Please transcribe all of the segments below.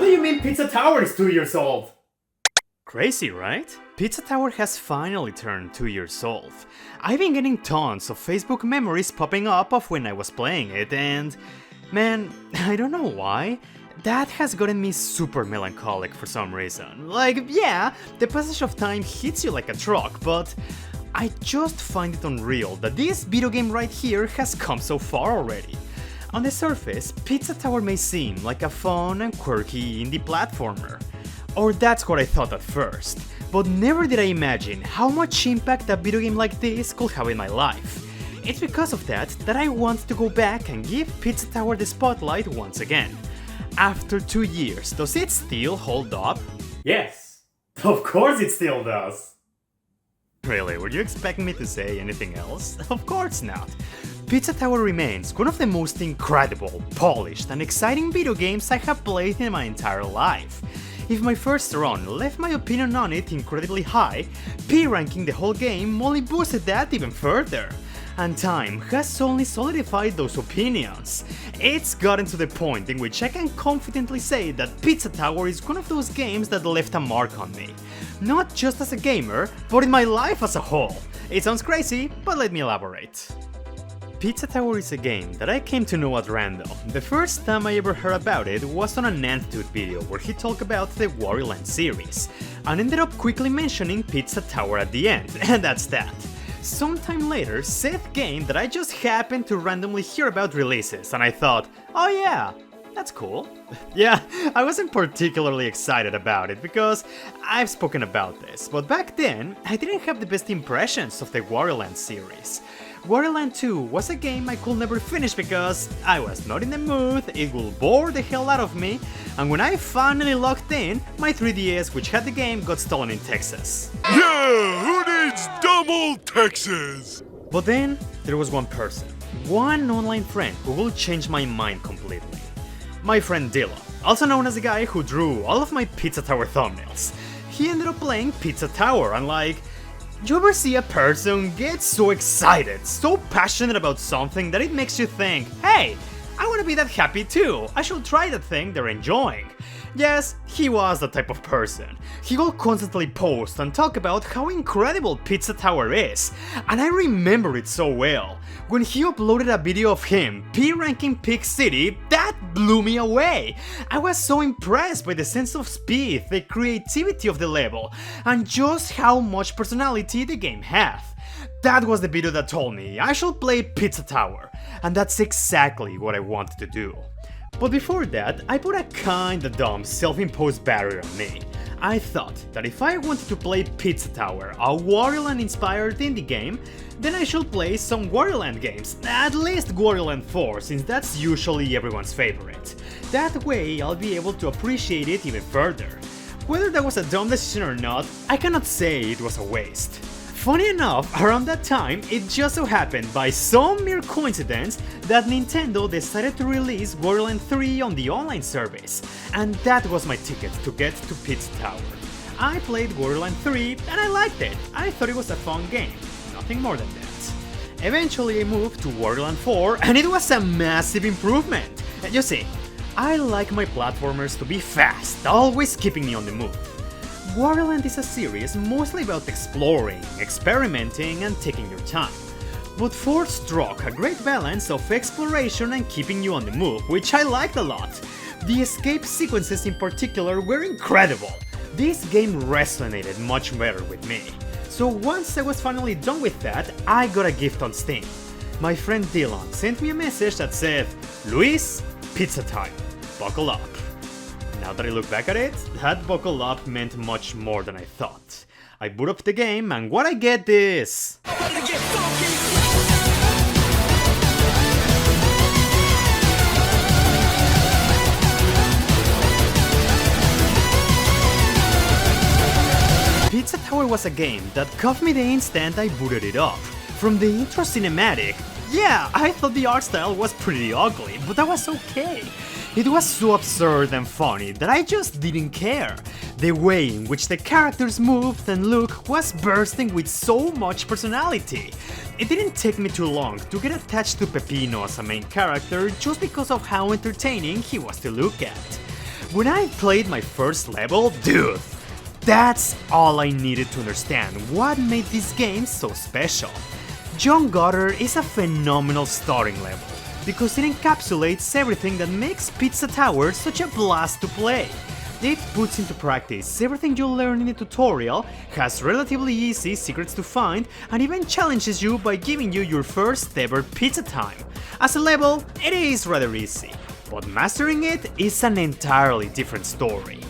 What do you mean Pizza Tower is 2 years old? Crazy, right? Pizza Tower has finally turned 2 years old. I've been getting tons of Facebook memories popping up of when I was playing it, and man, I don't know why, that has gotten me super melancholic for some reason. Like, yeah, the passage of time hits you like a truck, but I just find it unreal that this video game right here has come so far already. On the surface, Pizza Tower may seem like a fun and quirky indie platformer. Or that's what I thought at first, but never did I imagine how much impact a video game like this could have in my life. It's because of that I want to go back and give Pizza Tower the spotlight once again. After 2 years, does it still hold up? Yes, of course it still does. Really, were you expecting me to say anything else? Of course not. Pizza Tower remains one of the most incredible, polished, and exciting video games I have played in my entire life. If my first run left my opinion on it incredibly high, P-ranking the whole game only boosted that even further. And time has only solidified those opinions. It's gotten to the point in which I can confidently say that Pizza Tower is one of those games that left a mark on me. Not just as a gamer, but in my life as a whole. It sounds crazy, but let me elaborate. Pizza Tower is a game that I came to know at random. The first time I ever heard about it was on an Antutu video where he talked about the Wario Land series, and ended up quickly mentioning Pizza Tower at the end, and that's that. Sometime later, Seth game that I just happened to randomly hear about releases, and I thought, oh yeah, that's cool. Yeah, I wasn't particularly excited about it because I've spoken about this, but back then I didn't have the best impressions of the Wario Land series. Wario Land 2 was a game I could never finish because I was not in the mood, it would bore the hell out of me, and when I finally logged in, my 3DS which had the game got stolen in Texas. Yeah, who needs double Texas? But then, there was one person, one online friend who will change my mind completely. My friend Dylan, also known as the guy who drew all of my Pizza Tower thumbnails. He ended up playing Pizza Tower and like, you ever see a person get so excited, so passionate about something that it makes you think, hey, I wanna be that happy too, I should try that thing they're enjoying. Yes, he was the type of person. He will constantly post and talk about how incredible Pizza Tower is, and I remember it so well. When he uploaded a video of him P-ranking Peak City, that blew me away. I was so impressed by the sense of speed, the creativity of the level, and just how much personality the game had. That was the video that told me I should play Pizza Tower, and that's exactly what I wanted to do. But before that, I put a kinda dumb self-imposed barrier on me. I thought that if I wanted to play Pizza Tower, a Wario Land inspired indie game, then I should play some Wario Land games, at least Wario Land 4 since that's usually everyone's favorite. That way I'll be able to appreciate it even further. Whether that was a dumb decision or not, I cannot say it was a waste. Funny enough, around that time, it just so happened by some mere coincidence that Nintendo decided to release Wario Land 3 on the online service, and that was my ticket to get to Pizza Tower. I played Wario Land 3 and I liked it, I thought it was a fun game, nothing more than that. Eventually I moved to Wario Land 4 and it was a massive improvement. You see, I like my platformers to be fast, always keeping me on the move. Wario Land is a series mostly about exploring, experimenting, and taking your time. But 4 struck a great balance of exploration and keeping you on the move, which I liked a lot. The escape sequences in particular were incredible. This game resonated much better with me. So once I was finally done with that, I got a gift on Steam. My friend Dylan sent me a message that said, Luis, pizza time, buckle up. Now that I look back at it, that buckle up meant much more than I thought. I boot up the game and what I get is... Pizza Tower was a game that caught me the instant I booted it up. From the intro cinematic, yeah, I thought the art style was pretty ugly, but that was okay. It was so absurd and funny that I just didn't care. The way in which the characters moved and looked was bursting with so much personality. It didn't take me too long to get attached to Pepino as a main character just because of how entertaining he was to look at. When I played my first level, dude, that's all I needed to understand what made this game so special. John Gutter is a phenomenal starting level, because it encapsulates everything that makes Pizza Tower such a blast to play. It puts into practice everything you learn in the tutorial, has relatively easy secrets to find, and even challenges you by giving you your first ever pizza time. As a level, it is rather easy, but mastering it is an entirely different story.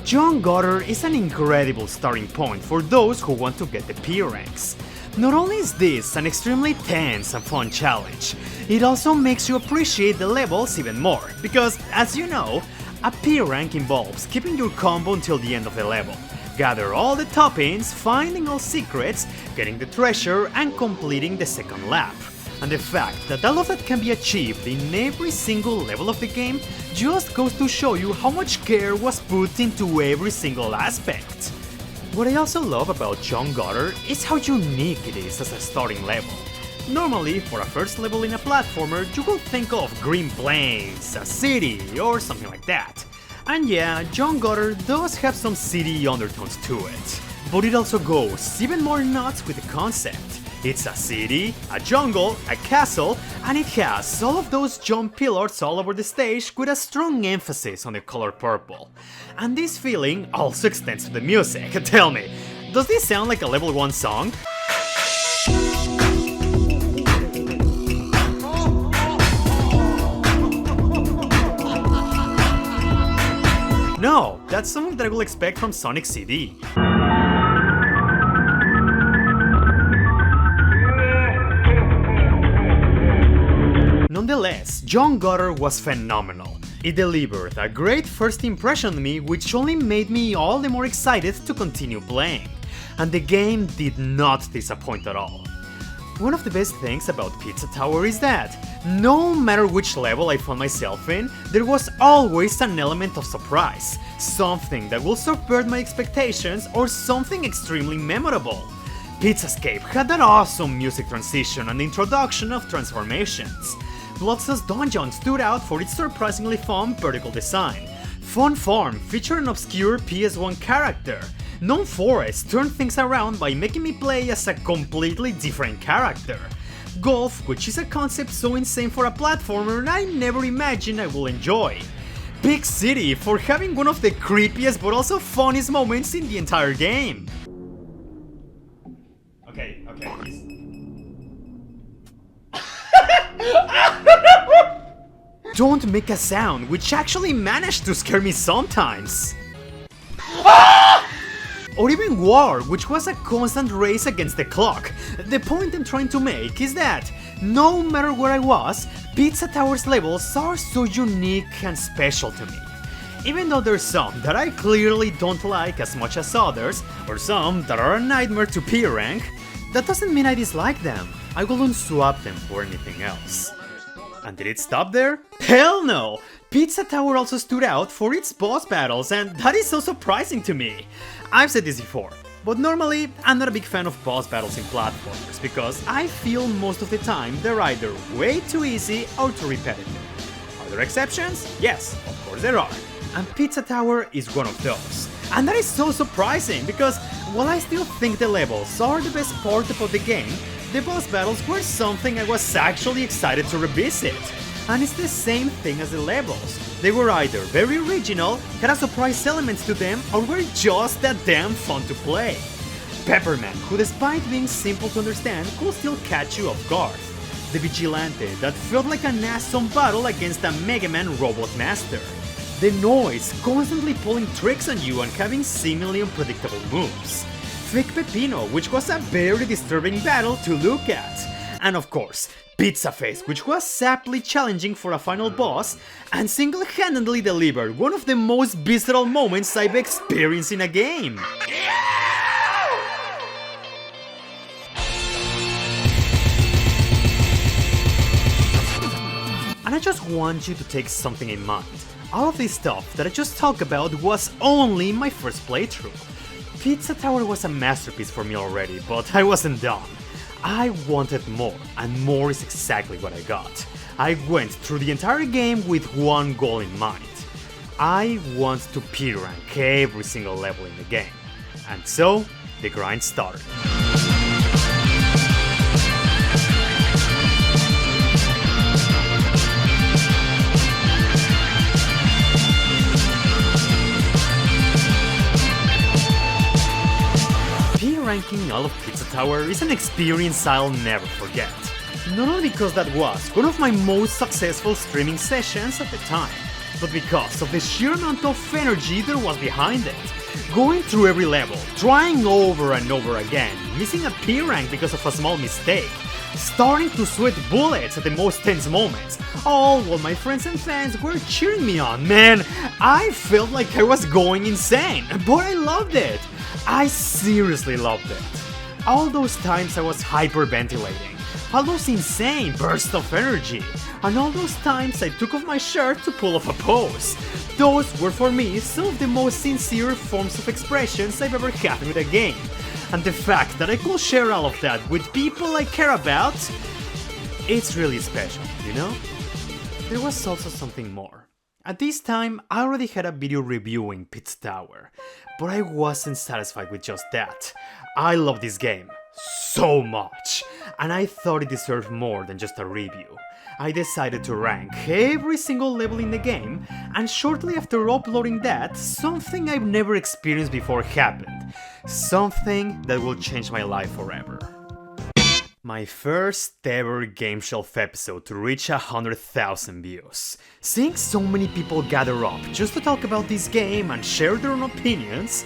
John Gutter is an incredible starting point for those who want to get the P ranks. Not only is this an extremely tense and fun challenge, it also makes you appreciate the levels even more, because, as you know, a P rank involves keeping your combo until the end of the level, gather all the toppings, finding all secrets, getting the treasure, and completing the second lap. And the fact that all of that can be achieved in every single level of the game just goes to show you how much care was put into every single aspect. What I also love about John Gutter is how unique it is as a starting level. Normally, for a first level in a platformer, you will think of green plains, a city, or something like that. And yeah, John Gutter does have some city undertones to it. But it also goes even more nuts with the concept. It's a city, a jungle, a castle, and it has all of those jump pillars all over the stage with a strong emphasis on the color purple. And this feeling also extends to the music. Tell me, does this sound like a level 1 song? No, that's something that I will expect from Sonic CD. Nonetheless, John Gutter was phenomenal. It delivered a great first impression on me, which only made me all the more excited to continue playing. And the game did not disappoint at all. One of the best things about Pizza Tower is that, no matter which level I found myself in, there was always an element of surprise, something that will subvert my expectations or something extremely memorable. Pizzascape had that awesome music transition and introduction of transformations. Bloodstars Dungeon stood out for its surprisingly fun vertical design. Fun Farm featured an obscure PS1 character. Known Forest turned things around by making me play as a completely different character. Golf, which is a concept so insane for a platformer I never imagined I will enjoy. Big City for having one of the creepiest but also funniest moments in the entire game. Okay, Don't make a sound, which actually managed to scare me sometimes. Or even War, which was a constant race against the clock. The point I'm trying to make is that, no matter where I was, Pizza Tower's levels are so unique and special to me. Even though there's some that I clearly don't like as much as others, or some that are a nightmare to P rank, that doesn't mean I dislike them. I wouldn't swap them for anything else. And did it stop there? Hell no! Pizza Tower also stood out for its boss battles, and that is so surprising to me. I've said this before, but normally I'm not a big fan of boss battles in platformers, because I feel most of the time they're either way too easy or too repetitive. Are there exceptions? Yes, of course there are. And Pizza Tower is one of those. And that is so surprising, because while I still think the levels are the best part about the game, the boss battles were something I was actually excited to revisit. And it's the same thing as the levels. They were either very original, had a surprise element to them, or were just that damn fun to play. Pepperman, who despite being simple to understand, could still catch you off guard. The Vigilante, that felt like an awesome battle against a Mega Man robot master. The Noise, constantly pulling tricks on you and having seemingly unpredictable moves. Fake Pepino, which was a very disturbing battle to look at. And of course, Pizza Face, which was saply challenging for a final boss, and single-handedly delivered one of the most visceral moments I've experienced in a game. And I just want you to take something in mind. All of this stuff that I just talked about was only my first playthrough. Pizza Tower was a masterpiece for me already, but I wasn't done. I wanted more, and more is exactly what I got. I went through the entire game with one goal in mind. I want to P-rank every single level in the game. And so, the grind started. P-ranking all of Pizza Tower is an experience I'll never forget. Not only because that was one of my most successful streaming sessions at the time, but because of the sheer amount of energy there was behind it. Going through every level, trying over and over again, missing a P-rank because of a small mistake, starting to sweat bullets at the most tense moments, all while my friends and fans were cheering me on. Man, I felt like I was going insane, but I loved it. I seriously loved it. All those times I was hyperventilating, all those insane bursts of energy, and all those times I took off my shirt to pull off a pose. Those were for me some of the most sincere forms of expressions I've ever had with a game. And the fact that I could share all of that with people I care about, it's really special, you know? There was also something more. At this time, I already had a video reviewing Pizza Tower, but I wasn't satisfied with just that. I love this game so much, and I thought it deserved more than just a review. I decided to rank every single level in the game, and shortly after uploading that, something I've never experienced before happened. Something that will change my life forever. My first ever Game Shelf episode to reach 100,000 views. Seeing so many people gather up just to talk about this game and share their own opinions,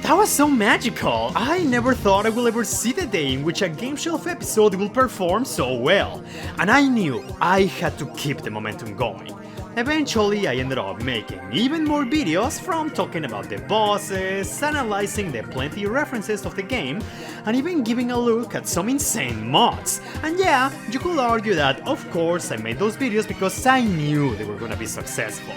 that was so magical. I never thought I will ever see the day in which a Game Shelf episode will perform so well, and I knew I had to keep the momentum going. Eventually, I ended up making even more videos, from talking about the bosses, analyzing the plenty references of the game, and even giving a look at some insane mods. And yeah, you could argue that of course I made those videos because I knew they were gonna be successful.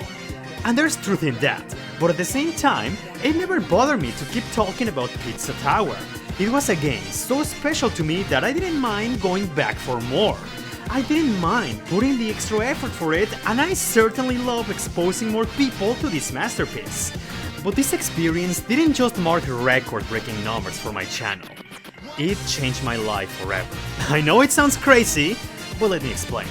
And there's truth in that, but at the same time, it never bothered me to keep talking about Pizza Tower. It was a game so special to me that I didn't mind going back for more. I didn't mind putting the extra effort for it, and I certainly love exposing more people to this masterpiece. But this experience didn't just mark record-breaking numbers for my channel. It changed my life forever. I know it sounds crazy, but let me explain.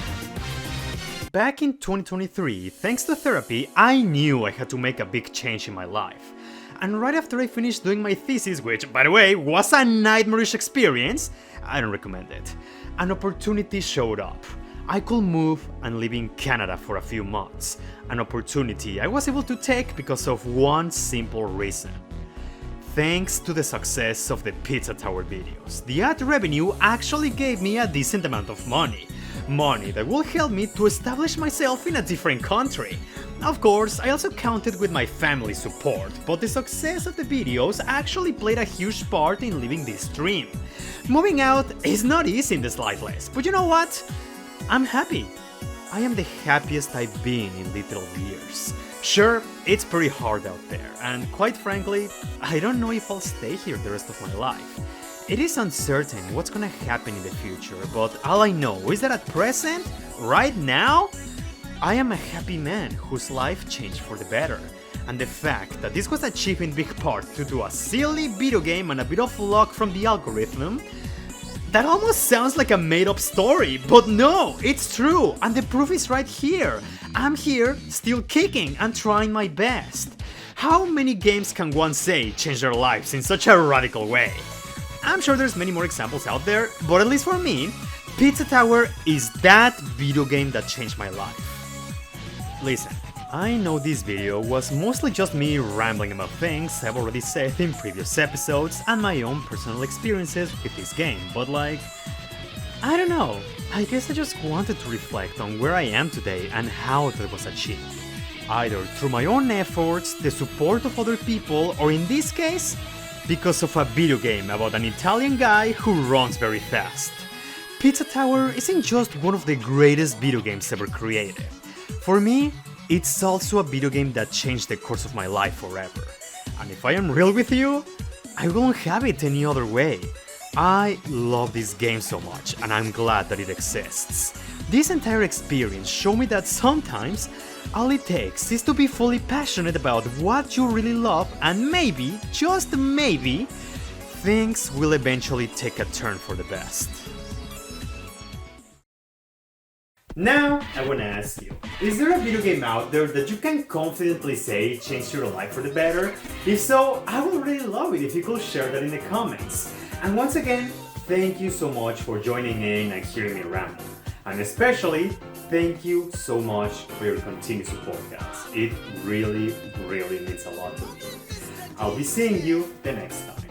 Back in 2023, thanks to therapy, I knew I had to make a big change in my life. And right after I finished doing my thesis, which, by the way, was a nightmarish experience, I don't recommend it, an opportunity showed up. I could move and live in Canada for a few months, an opportunity I was able to take because of one simple reason. Thanks to the success of the Pizza Tower videos, the ad revenue actually gave me a decent amount of money. Money that will help me to establish myself in a different country. Of course, I also counted with my family's support, but the success of the videos actually played a huge part in living this dream. Moving out is not easy in the slightest, but you know what? I'm happy. I am the happiest I've been in literal years. Sure, it's pretty hard out there, and quite frankly, I don't know if I'll stay here the rest of my life. It is uncertain what's gonna happen in the future, but all I know is that at present, right now, I am a happy man whose life changed for the better. And the fact that this was achieved in big part due to a silly video game and a bit of luck from the algorithm, that almost sounds like a made-up story, but no, it's true, and the proof is right here. I'm here, still kicking and trying my best. How many games can one say change their lives in such a radical way? I'm sure there's many more examples out there, but at least for me, Pizza Tower is that video game that changed my life. Listen, I know this video was mostly just me rambling about things I've already said in previous episodes and my own personal experiences with this game, but like, I don't know, I guess I just wanted to reflect on where I am today and how that was achieved. Either through my own efforts, the support of other people, or in this case, because of a video game about an Italian guy who runs very fast. Pizza Tower isn't just one of the greatest video games ever created. For me, it's also a video game that changed the course of my life forever. And if I am real with you, I won't have it any other way. I love this game so much, and I'm glad that it exists. This entire experience showed me that sometimes All it takes is to be fully passionate about what you really love, and maybe, just maybe, things will eventually take a turn for the best. Now, I wanna ask you, is there a video game out there that you can confidently say changed your life for the better? If so, I would really love it if you could share that in the comments. And once again, thank you so much for joining in and hearing me ramble. And especially, thank you so much for your continued support, guys. It really, really means a lot to me. I'll be seeing you the next time.